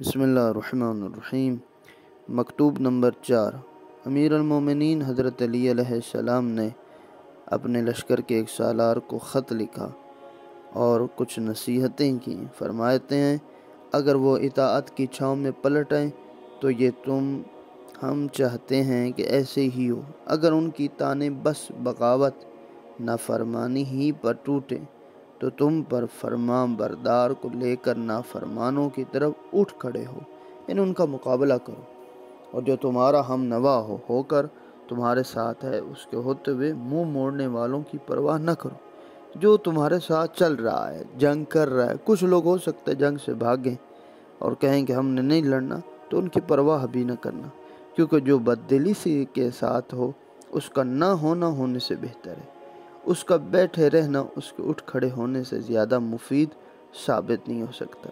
بسم اللہ الرحمن الرحیم۔ مکتوب نمبر 4۔ امیر المومنین حضرت علی علیہ السلام نے اپنے لشکر کے ایک سالار کو خط لکھا اور کچھ نصیحتیں کی۔ فرماتے ہیں اگر وہ اطاعت کی چھاؤں میں پلٹ آئیں تو یہ ہم چاہتے ہیں کہ ایسے ہی ہو۔ اگر ان کی تانیں بس بغاوت نافرمانی ہی پر ٹوٹیں تو تم پر فرمان بردار کو لے کر نافرمانوں کی طرف اٹھ کھڑے ہو، ان کا مقابلہ کرو، اور جو تمہارا ہم نوا ہو کر تمہارے ساتھ ہے اس کے ہوتے ہوئے منہ موڑنے والوں کی پرواہ نہ کرو۔ جو تمہارے ساتھ چل رہا ہے، جنگ کر رہا ہے، کچھ لوگ ہو سکتے جنگ سے بھاگیں اور کہیں کہ ہم نے نہیں لڑنا، تو ان کی پرواہ بھی نہ کرنا، کیونکہ جو بددلی سے کے ساتھ ہو اس کا نہ ہونے سے بہتر ہے۔ اس کا بیٹھے رہنا اس کے اٹھ کھڑے ہونے سے زیادہ مفید ثابت نہیں ہو سکتا۔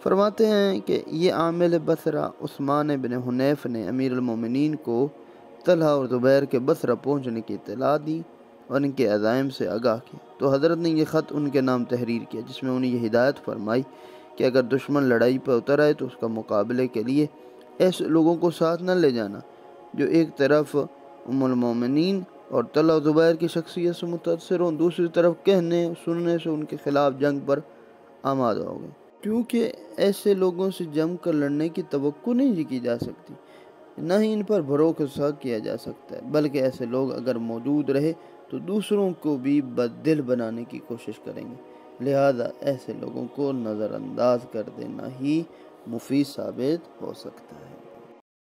فرماتے ہیں کہ یہ عامل بصرہ عثمان بن حنیف نے امیر المومنین کو طلحہ اور زبیر کے بصرہ پہنچنے کی اطلاع دی اور ان کے عزائم سے آگاہ کیا، تو حضرت نے یہ خط ان کے نام تحریر کیا، جس میں انہیں یہ ہدایت فرمائی کہ اگر دشمن لڑائی پر اتر آئے تو اس کا مقابلے کے لیے ایسے لوگوں کو ساتھ نہ لے جانا جو ایک طرف ام المومنین اور طلحہ زبیر کی شخصیت سے متاثر ہوں، دوسری طرف کہنے سننے سے ان کے خلاف جنگ پر آمادہ ہو گئے، کیونکہ ایسے لوگوں سے جم کر لڑنے کی توقع نہیں کی جا سکتی، نہ ہی ان پر بھروسہ کیا جا سکتا ہے، بلکہ ایسے لوگ اگر موجود رہے تو دوسروں کو بھی بددل بنانے کی کوشش کریں گے، لہذا ایسے لوگوں کو نظر انداز کر دینا ہی مفید ثابت ہو سکتا ہے۔